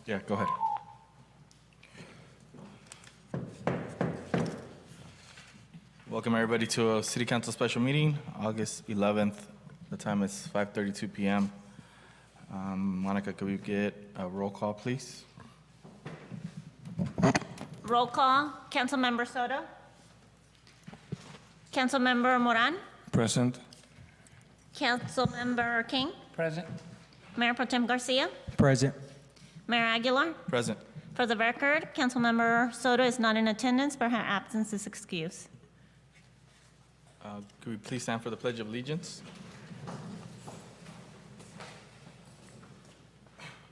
Yeah, go ahead. Welcome everybody to a City Council special meeting, August 11th. The time is 5:32 p.m. Monica, could we get a roll call, please? Roll call. Councilmember Soto. Councilmember Moran. Present. Councilmember King. Present. Mayor Pro Tem Garcia. Present. Mayor Aguilar. Present. For the record, Councilmember Soto is not in attendance, but her absence is excused. Could we please stand for the Pledge of Allegiance?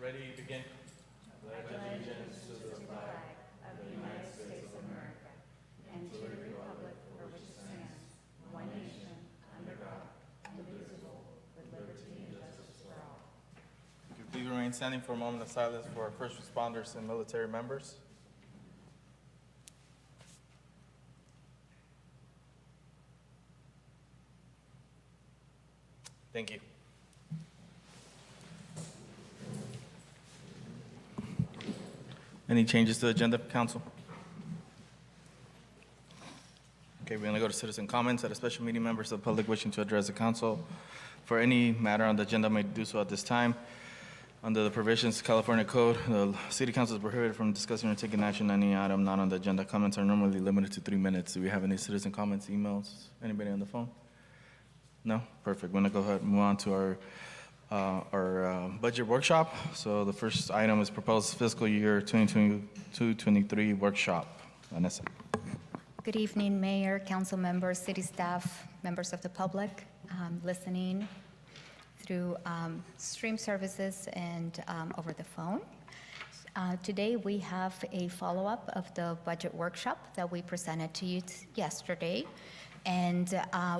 Ready, begin. Could you please remain standing for a moment of silence for our first responders and military members? Thank you. Any changes to the agenda, council? Okay, we're going to go to citizen comments. At a special meeting, members of the public wishing to address the council for any matter on the agenda may do so at this time. Under the provisions of California Code, the City Council is prohibited from discussing or taking action on any item not on the agenda. Comments are normally limited to 3 minutes. Do we have any citizen comments, emails? Anybody on the phone? No? Perfect. We're going to go ahead and move on to our budget workshop. So the first item is proposed fiscal year 2022-23 workshop. Vanessa. Good evening, Mayor, council members, city staff, members of the public listening through stream services and over the phone. Today we have a follow-up of the budget workshop that we presented to you yesterday. And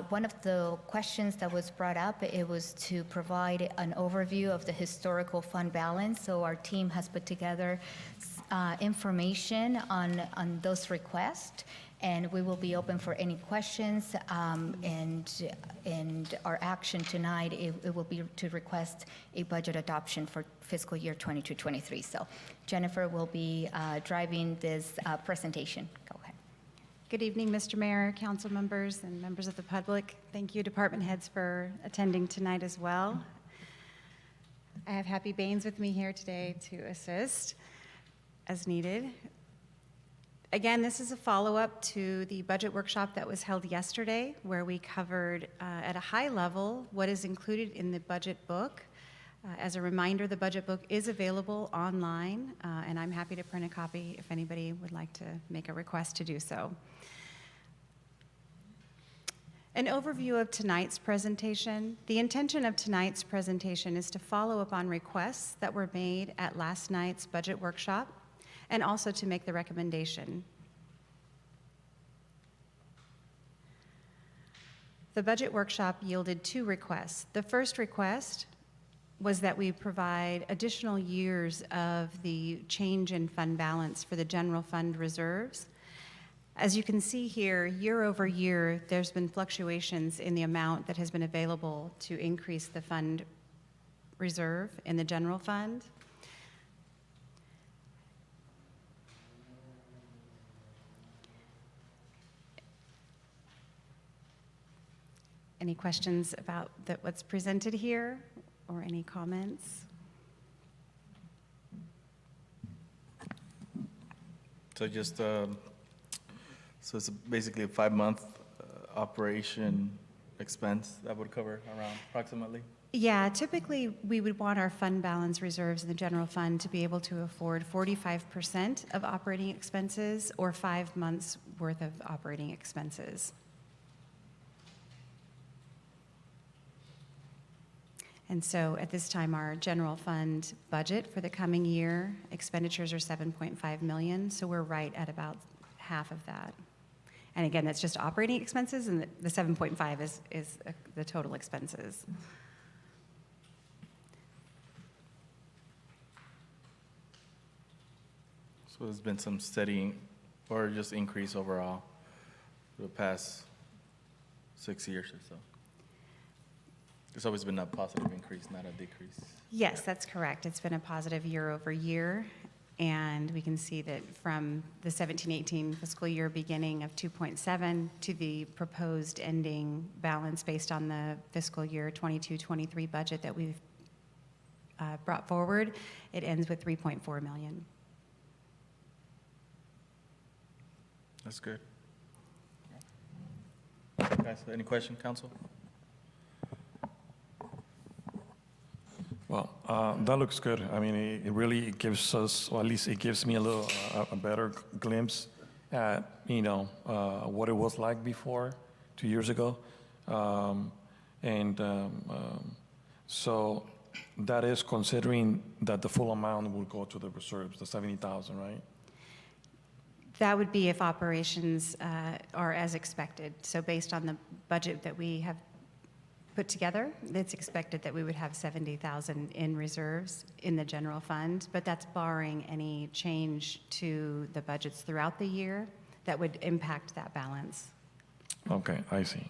one of the questions that was brought up, it was to provide an overview of the historical fund balance. So our team has put together information on those requests, and we will be open for any questions. And our action tonight, it will be to request a budget adoption for fiscal year 22-23. So Jennifer will be driving this presentation. Go ahead. Good evening, Mr. Mayor, council members, and members of the public. Thank you, department heads, for attending tonight as well. I have Happy Baines with me here today to assist as needed. Again, this is a follow-up to the budget workshop that was held yesterday, where we covered at a high level what is included in the budget book. As a reminder, the budget book is available online, and I'm happy to print a copy if anybody would like to make a request to do so. An overview of tonight's presentation. The intention of tonight's presentation is to follow up on requests that were made at last night's budget workshop, and also to make the recommendation. The budget workshop yielded 2 requests. The first request was that we provide additional years of the change in fund balance for the general fund reserves. As you can see here, year over year, there's been fluctuations in the amount that has been available to increase the fund reserve in the general fund. Any questions about what's presented here, or any comments? So just, so it's basically a 5-month operation expense that would cover around approximately? Yeah, typically we would want our fund balance reserves in the general fund to be able to afford 45% of operating expenses, or 5 months worth of operating expenses. And so at this time, our general fund budget for the coming year, expenditures are $7.5 million, so we're right at about half of that. And again, that's just operating expenses, and the 7.5 is the total expenses. So there's been some steady or just increase overall for the past 6 years or so. It's always been a positive increase, not a decrease. Yes, that's correct. It's been a positive year over year. And we can see that from the 17-18 fiscal year beginning of 2.7 to the proposed ending balance based on the fiscal year 22-23 budget that we've brought forward, it ends with 3.4 million. That's good. Guys, any question, council? Well, that looks good. I mean, it really gives us, or at least it gives me a little, a better glimpse at, what it was like before, 2 years ago. So that is considering that the full amount will go to the reserves, the 70,000, right? That would be if operations are as expected. So based on the budget that we have put together, it's expected that we would have 70,000 in reserves in the general fund, but that's barring any change to the budgets throughout the year that would impact that balance. Okay, I see.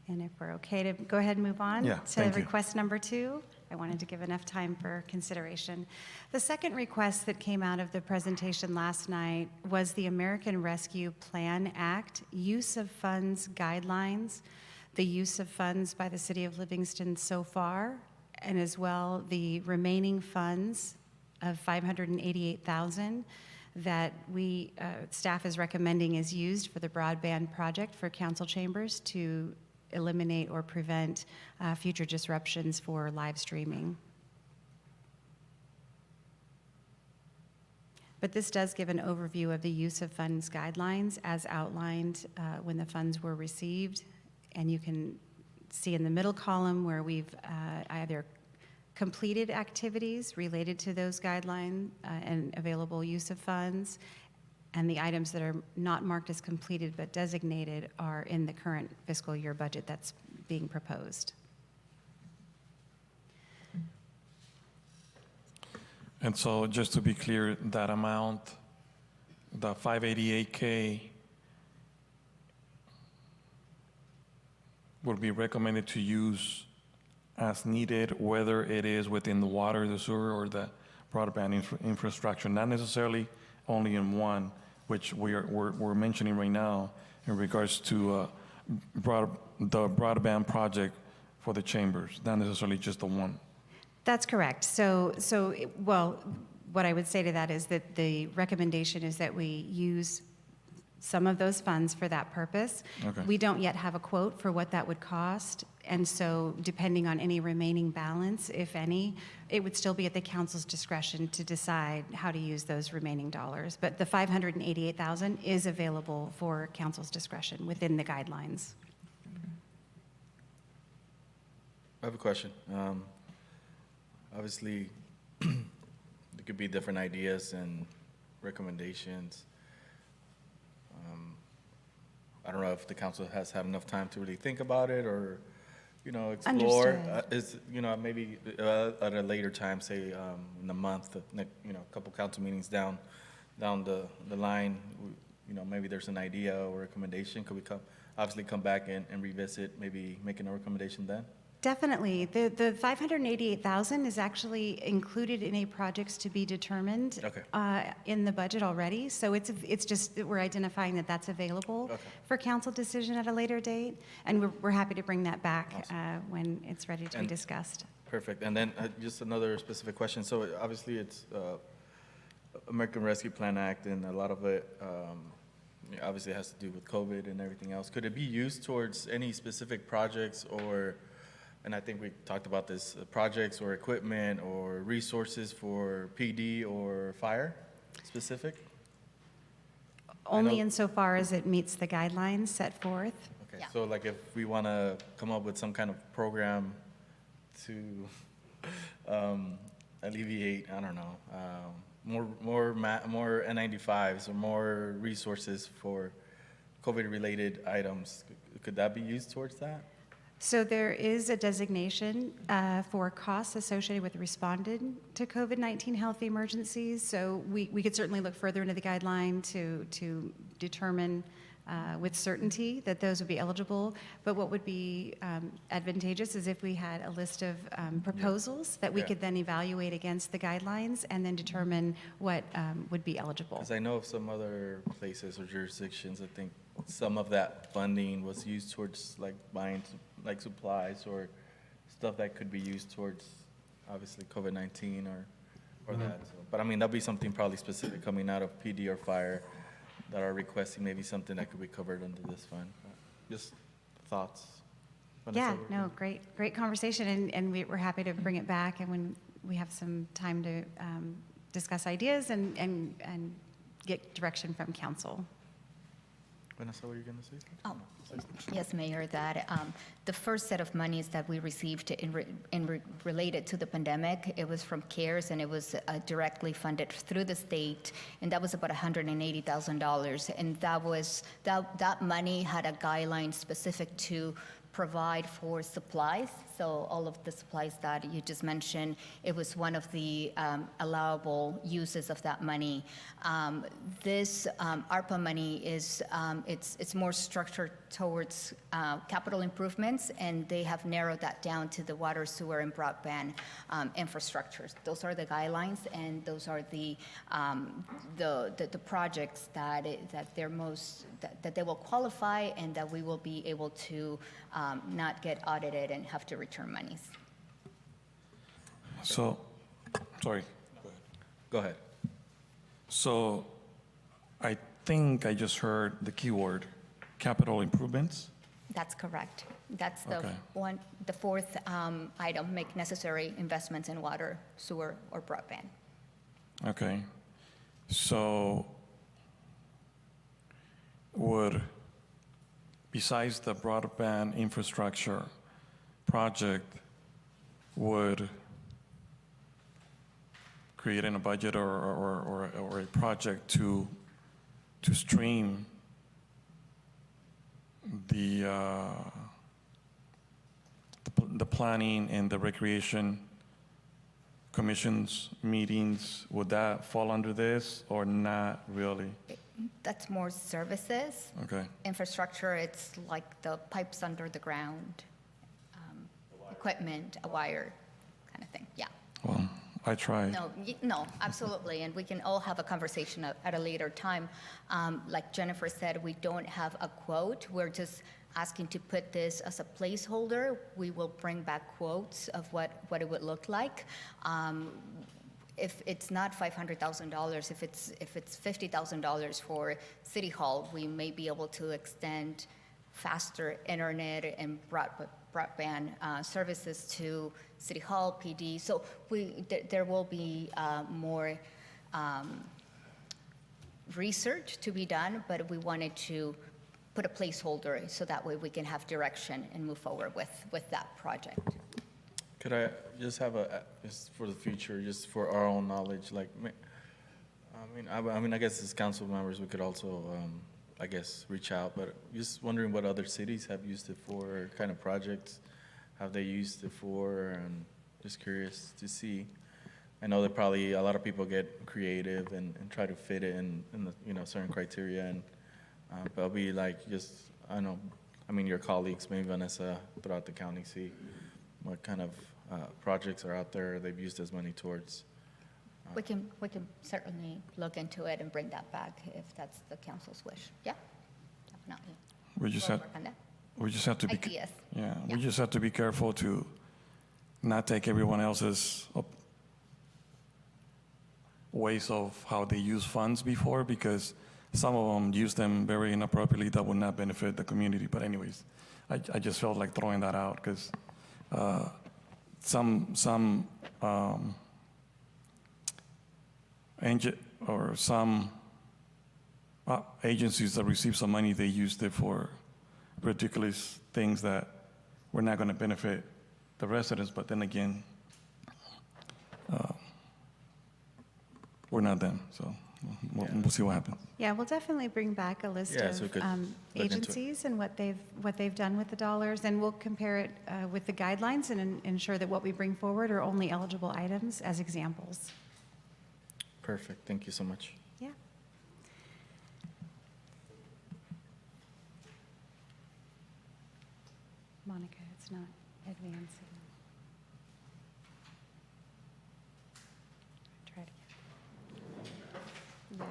And if we're okay to go ahead and move on Yeah, to thank you. request number 2, I wanted to give enough time for consideration. The second request that came out of the presentation last night was the American Rescue Plan Act use of funds guidelines, the use of funds by the city of Livingston so far, and as well the remaining funds of $588,000 that staff is recommending is used for the broadband project for council chambers to eliminate or prevent future disruptions for live streaming. But this does give an overview of the use of funds guidelines as outlined when the funds were received. And you can see in the middle column where we've either completed activities related to those guidelines and available use of funds, and the items that are not marked as completed but designated are in the current fiscal year budget that's being proposed. And so just to be clear, that amount, the 588K will be recommended to use as needed, whether it is within the water, the sewer, or the broadband infrastructure, not necessarily only in one, which we're mentioning right now in regards to the broadband project for the chambers, not necessarily just the one. That's correct. Well, what I would say to that is that the recommendation is that we use some of those funds for that purpose. Okay. We don't yet have a quote for what that would cost, and so depending on any remaining balance, if any, it would still be at the council's discretion to decide how to use those remaining dollars. But the $588,000 is available for council's discretion within the guidelines. I have a question. Obviously, there could be different ideas and recommendations. I don't know if the council has had enough time to really think about it or, explore. Understood. Maybe at a later time, say in a month, a couple council meetings down the line, maybe there's an idea or recommendation. Could we come back and revisit, maybe making a recommendation then? Definitely. The $588,000 is actually included in a projects to be determined in the budget already. So it's just that we're identifying that that's available for council decision at a later date, and we're happy to bring that back when it's ready to be discussed. Perfect. And then just another specific question. So obviously it's American Rescue Plan Act, and a lot of it obviously has to do with COVID and everything else. Could it be used towards any specific projects and I think we talked about this, projects or equipment or resources for PD or fire specific? Only insofar as it meets the guidelines set forth. Okay, Yeah. so like if we want to come up with some kind of program to alleviate, I don't know, more N95s or more resources for COVID-related items, could that be used towards that? So there is a designation for costs associated with responding to COVID-19 health emergencies. So we could certainly look further into the guideline to determine with certainty that those would be eligible. But what would be advantageous is if we had a list of proposals that we Yeah. could then evaluate against the guidelines and then determine what would be eligible. Because I know of some other places or jurisdictions, I think some of that funding was used towards like buying like supplies or stuff that could be used towards obviously COVID-19 or that. So, but I mean, that'd be something probably specific coming out of PD or fire that are requesting maybe something that could be covered under this fund. Just thoughts. Yeah, no, great conversation, and we're happy to bring it back, and when we have some time to discuss ideas and get direction from council. Vanessa, what are you going to say? Oh, yes, Mayor, that the first set of monies that we received related to the pandemic, it was from CARES, and it was directly funded through the state, and that was about $180,000. And that money had a guideline specific to provide for supplies. So all of the supplies that you just mentioned, it was one of the allowable uses of that money. This ARPA money is, it's more structured towards capital improvements, and they have narrowed that down to the water, sewer, and broadband infrastructures. Those are the guidelines, and those are the projects that that they will qualify, and that we will be able to not get audited and have to return monies. So, sorry. Go ahead. So I think I just heard the keyword, capital improvements. That's correct. That's Okay. the fourth item, make necessary investments in water, sewer, or broadband. Okay. So besides the broadband infrastructure project, would creating a budget or a project to stream the planning and the recreation commission's meetings, would that fall under this or not really? That's more services. Okay. Infrastructure, it's like the pipes under the ground, equipment, a wire, kind of thing, yeah. Well, I tried. No, absolutely, and we can all have a conversation at a later time. Like Jennifer said, we don't have a quote. We're just asking to put this as a placeholder. We will bring back quotes of what it would look like. If it's not $500,000, if it's $50,000 for City Hall, we may be able to extend faster internet and broadband services to City Hall, PD. So there will be more research to be done, but we wanted to put a placeholder so that way we can have direction and move forward with that project. Could I just have just for the future, just for our own knowledge, like, I mean, I guess as council members, we could also, I guess, reach out, but just wondering what other cities have used it for, kind of projects have they used it for, and just curious to see. I know that probably a lot of people get creative and try to fit it in the, certain criteria, and but I'll be like, just, I don't know, I mean, your colleagues, maybe Vanessa, throughout the county, see what kind of projects are out there they've used this money towards. We can certainly look into it and bring that back if that's the council's wish. Yeah, definitely. We just We'll have, work on that. we just have to be, Ideas. yeah, Yeah. we just have to be careful to not take everyone else's ways of how they use funds before, because some of them use them very inappropriately that would not benefit the community. But anyways, I just felt like throwing that out because some agencies that receive some money, they used it for ridiculous things that were not going to benefit the residents. But then again, we're not them, so we'll see what happens. Yeah, we'll definitely bring back a list Yeah, so we of could look into it. agencies and what they've done with the dollars, and we'll compare it with the guidelines and ensure that what we bring forward are only eligible items as examples. Perfect, thank you so much. Yeah. Monica, it's not advancing. Try it again.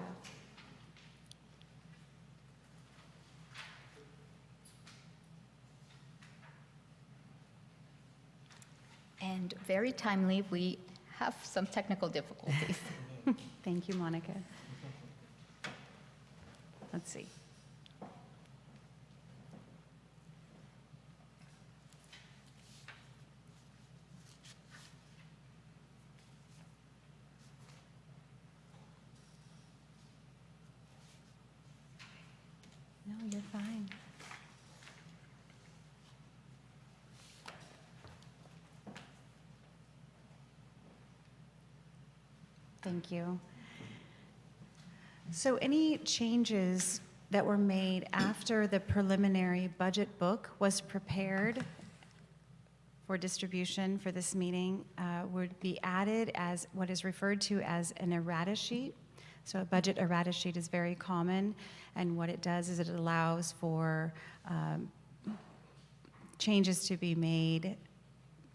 Yeah. And very timely, we have some technical difficulties. Thank you, Monica. Let's see. No, you're fine. Thank you. So any changes that were made after the preliminary budget book was prepared for distribution for this meeting would be added as what is referred to as an errata sheet. So a budget errata sheet is very common, and what it does is it allows for changes to be made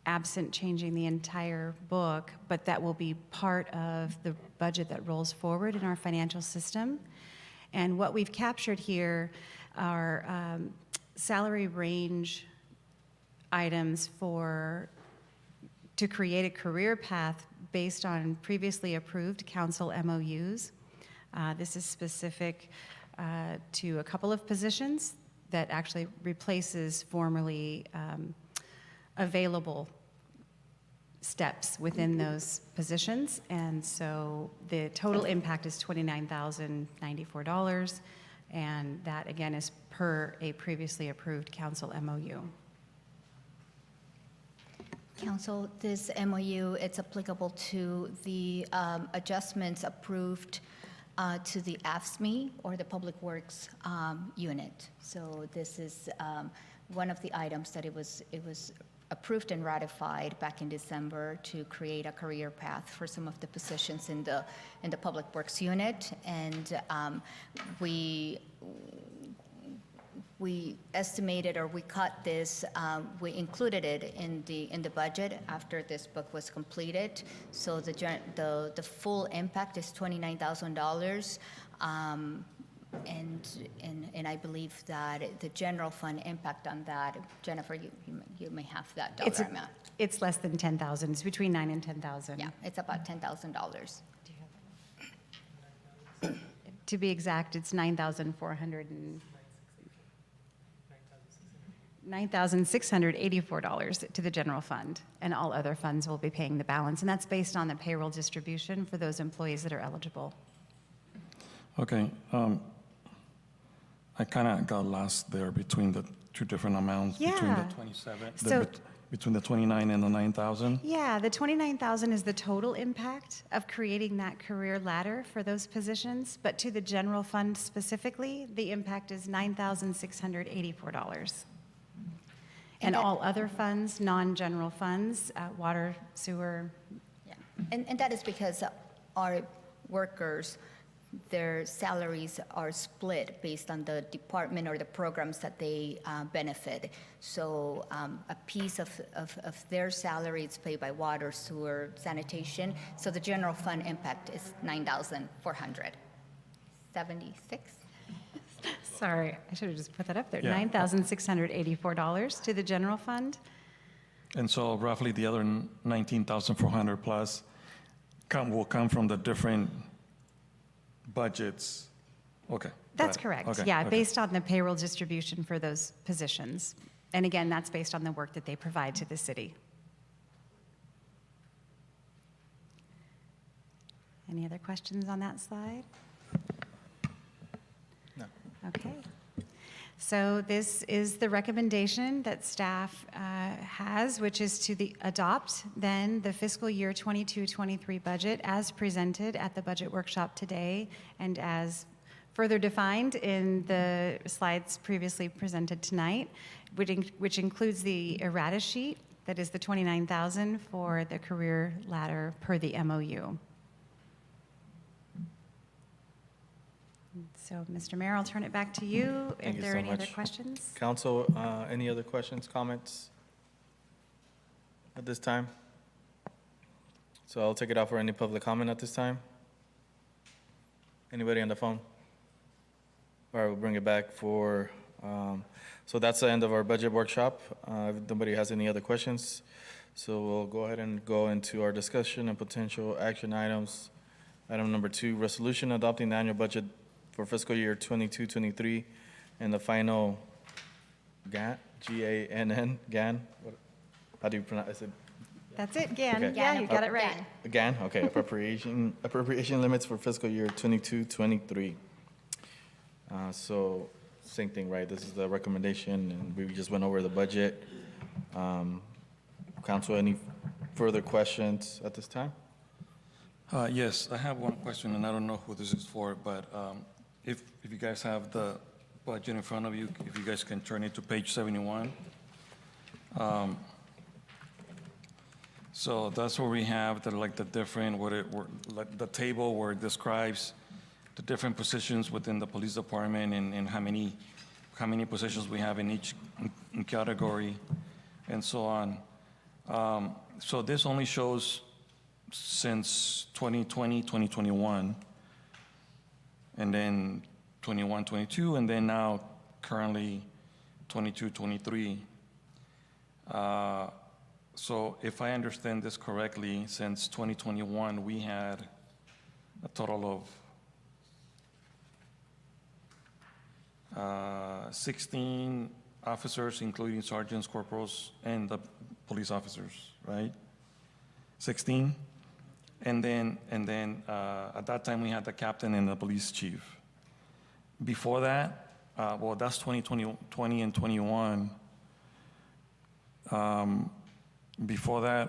absent changing the entire book, but that will be part of the budget that rolls forward in our financial system. And what we've captured here are salary range items to create a career path based on previously approved council MOUs. This is specific to a couple of positions that actually replaces formerly available steps within those positions. And so the total impact is $29,094, and that again is per a previously approved council MOU. Council, this MOU, it's applicable to the adjustments approved to the AFSCME or the Public Works unit. So this is one of the items that it was approved and ratified back in December to create a career path for some of the positions in the Public Works unit. And we estimated, or we cut this, we included it in the budget after this book was completed. So the full impact is $29,000. And I believe that the general fund impact on that, Jennifer, you may have that dollar amount. It's less than 10,000. It's between 9 and 10,000. Yeah, it's about $10,000. To be exact, it's $9,684 to the general fund, and all other funds will be paying the balance. And that's based on the payroll distribution for those employees that are eligible. Okay. I kind of got lost there between the two different amounts, between the Yeah. 27, So- between the 29 and the 9,000. Yeah, the 29,000 is the total impact of creating that career ladder for those positions, but to the general fund specifically, the impact is $9,684. And that- all other funds, non-general funds, water, sewer. Yeah, and that is because our workers, their salaries are split based on the department or the programs that they benefit. So a piece of their salary is paid by water, sewer, sanitation. So the general fund impact is $9,476. Sorry, I should have just put that up there. Yeah. $9,684 to the general fund. And so roughly the other 19,400 plus will come from the different budgets. Okay. That's got it. correct. Okay, Yeah, okay. based on the payroll distribution for those positions. And again, that's based on the work that they provide to the city. Any other questions on that slide? No. Okay. So this is the recommendation that staff has, which is to adopt then the fiscal year 22-23 budget as presented at the budget workshop today and as further defined in the slides previously presented tonight, which includes the errata sheet, that is the $29,000 for the career ladder per the MOU. So, Mr. Mayor, I'll turn it back to you. Thank If you there so are any other much. questions? Council, any other questions, comments at this time? So I'll take it out for any public comment at this time. Anybody on the phone? All right, we'll bring it back for, so that's the end of our budget workshop. If nobody has any other questions, so we'll go ahead and go into our discussion and potential action items. Item number 2, resolution adopting the annual budget for fiscal year 22-23 and the final GAN, G-A-N-N, GAN? How do you pronounce it? That's it, Gan. Okay. Yeah, you got it right. Again. GAN, okay, appropriation limits for fiscal year 22-23. So, same thing, right? This is the recommendation, and we just went over the budget. Council, any further questions at this time? Yes, I have one question, and I don't know who this is for, but if you guys have the budget in front of you, if you guys can turn it to page 71. So that's where we have the different, like the table where it describes the different positions within the police department and how many positions we have in each category and so on. So this only shows since 2020, 2021, and then 21, 22, and then now currently 22, 23. So if I understand this correctly, since 2021, we had a total of 16 officers, including sergeants, corporals, and the police officers, right? 16? And then at that time, we had the captain and the police chief. Before that, well, that's 2020 and 21. Before that,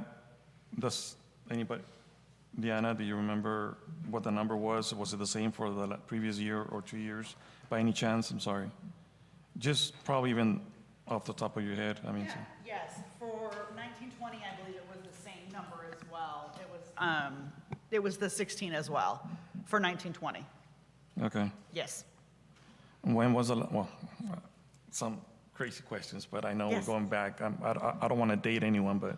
does anybody, Diana, do you remember what the number was? Was it the same for the previous year or 2 years? By any chance? I'm sorry. Just probably even off the top of your head. I mean, Yeah, yes, for 1920, I believe it was the same number as well. It was the 16 as well for 1920. okay. Yes. When was well, some crazy questions, but I know Yes. we're going back. I don't want to date anyone, but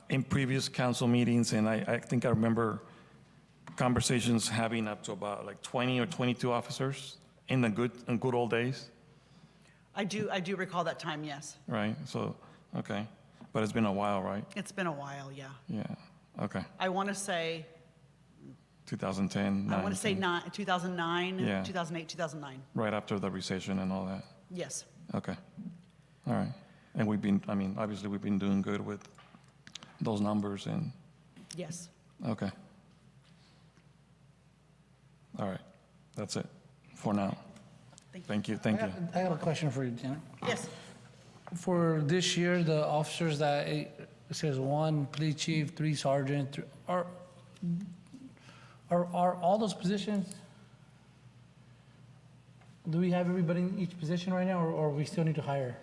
in previous council meetings, and I think I remember conversations having up to about like 20 or 22 officers in the good old days, I do recall that time, yes. right? So, okay. But it's been a while, right? It's been a while, yeah. Yeah, okay. I want to say, 2010, I want to say 9, 2009, Yeah. 2008, 2009. right after the recession and all that. Yes. Okay. All right. And we've been, I mean, obviously, we've been doing good with those numbers and, Yes. okay. All right. That's it for now. Thank you. Thank you. I got a question for you, Janet. Yes. For this year, the officers that it says 1 police chief, 3 sergeant, are all those positions? Do we have everybody in each position right now, or we still need to hire?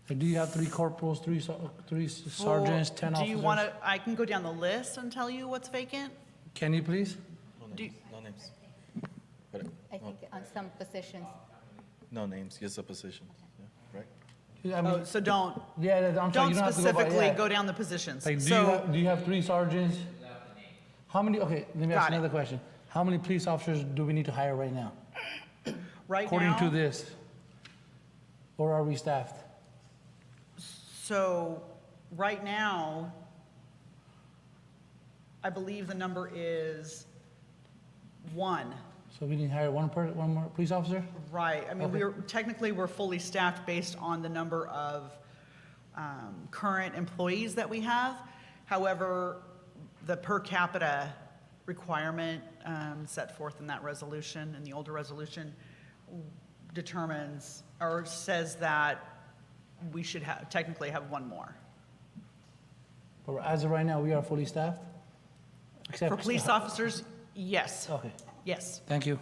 Like, do you have 3 corporals, 3 sergeants, 10 Do officers? you want to, I can go down the list and tell you what's vacant? Can you please? Do- No names. But, I think on some positions, no names, just a position, yeah, right? I mean, Oh, so don't, yeah, I'm sorry, don't you don't have to go by, specifically yeah. go down the positions. Like, So, do you have 3 sergeants? How many, okay, let me ask Got it. another question. How many police officers do we need to hire right now? right According to now, this? Or are we staffed? so, right now, I believe the number is 1. So we need to hire one more police officer? Right, I mean, Okay. we're fully staffed based on the number of current employees that we have. However, the per capita requirement set forth in that resolution, in the older resolution, determines, or says that we should technically have 1 more. But as of right now, we are fully staffed? Except For police officers, yes, Okay, yes. thank you.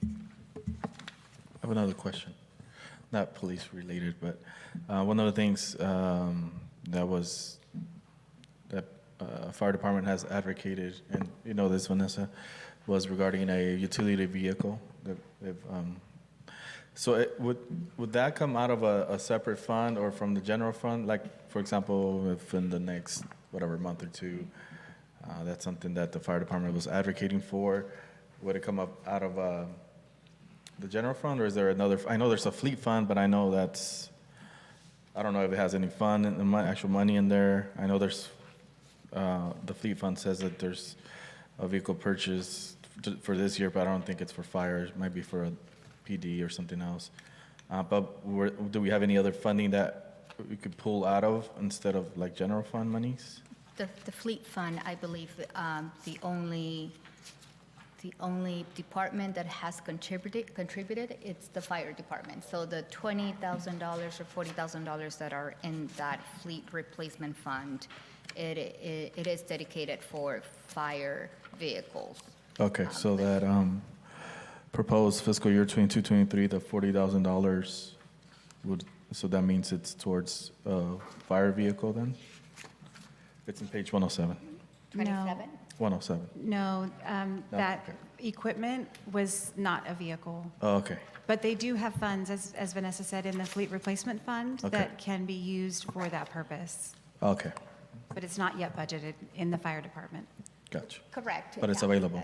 I have another question, not police related, but one of the things that fire department has advocated, and you know this, Vanessa, was regarding a utility vehicle. So would that come out of a separate fund or from the general fund? Like, for example, if in the next, whatever, month or two, that's something that the fire department was advocating for, would it come up out of the general fund, or is there another? I know there's a fleet fund, but I know I don't know if it has any fund, actual money in there. I know there's, the fleet fund says that there's a vehicle purchase for this year, but I don't think it's for fire. It might be for a PD or something else. But do we have any other funding that we could pull out of instead of like general fund monies? The fleet fund, I believe, the only department that has contributed, it's the fire department. So the $20,000 or $40,000 that are in that fleet replacement fund, it is dedicated for fire vehicles. Okay, so that proposed fiscal year 22-23, the $40,000 so that means it's towards a fire vehicle then? It's in page 107. 27? 107. No, that okay. equipment was not a vehicle. Oh, okay. But they do have funds, as Vanessa said, in the fleet replacement fund Okay. that can be used for that purpose. Okay, But it's not yet budgeted in the fire department. gotcha. Correct. But it's Yeah. available.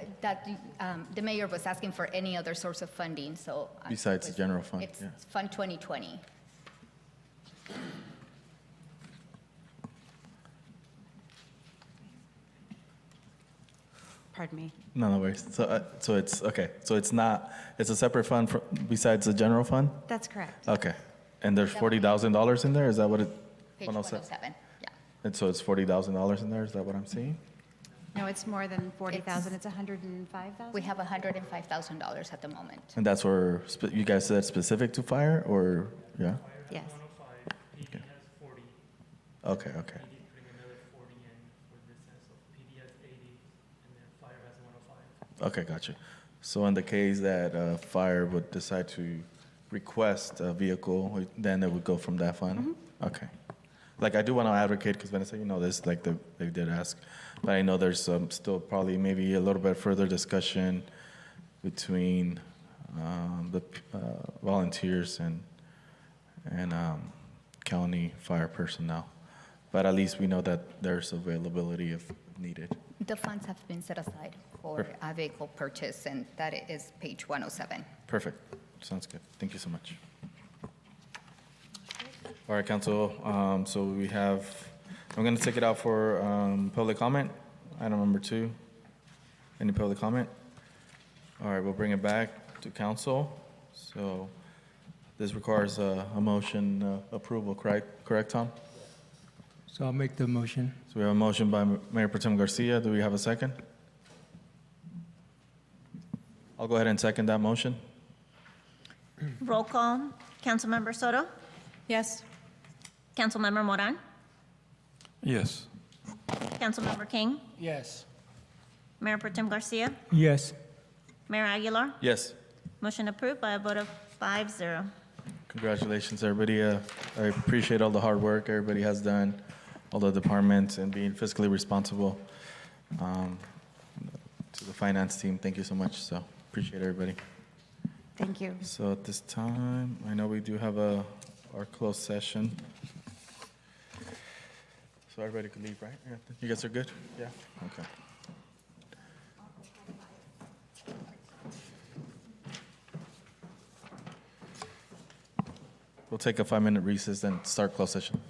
The mayor was asking for any other source of funding, so. Besides the general fund, It's yeah. Fund 2020. Pardon me. No worries. So it's, okay, so it's not, it's a separate fund besides the general fund? That's correct. Okay. And there's $40,000 in there? Is that what it? Page 107, yeah. And so it's $40,000 in there? Is that what I'm seeing? No, it's more than 40,000, it's 105,000? We have $105,000 at the moment. And that's where, you guys said specific to fire, or, yeah? Yes. PD has 40. Okay, okay. PD putting another 40 in for this sense of PD has 80 and then fire has 105. Okay, gotcha. So in the case that fire would decide to request a vehicle, then it would go from that fund? Okay. Like, I do want to advocate, because Vanessa, you know this, like, they did ask, but I know there's still probably maybe a little bit further discussion between the volunteers and county fire personnel. But at least we know that there's availability if needed. The funds have been set aside for a vehicle purchase, and that is page 107. Perfect. Sounds good. Thank you so much. All right, council, so we have, I'm going to take it out for public comment. Item number 2. Any public comment? All right, we'll bring it back to council. So this requires a motion approval, correct, Tom? So I'll make the motion. So we have a motion by Mayor Pro Tem Garcia. Do we have a second? I'll go ahead and second that motion. Roll call. Councilmember Soto? Yes. Councilmember Moran? Yes. Councilmember King? Yes. Mayor Pro Tem Garcia? Yes. Mayor Aguilar? Yes. Motion approved by a vote of 5-0. Congratulations, everybody. I appreciate all the hard work everybody has done, all the departments, and being fiscally responsible. To the finance team, thank you so much. So appreciate everybody. Thank you. So at this time, I know we do have our closed session. So everybody could leave, right? Yeah. You guys are good? Yeah? Okay. We'll take a 5-minute recess and start closed session.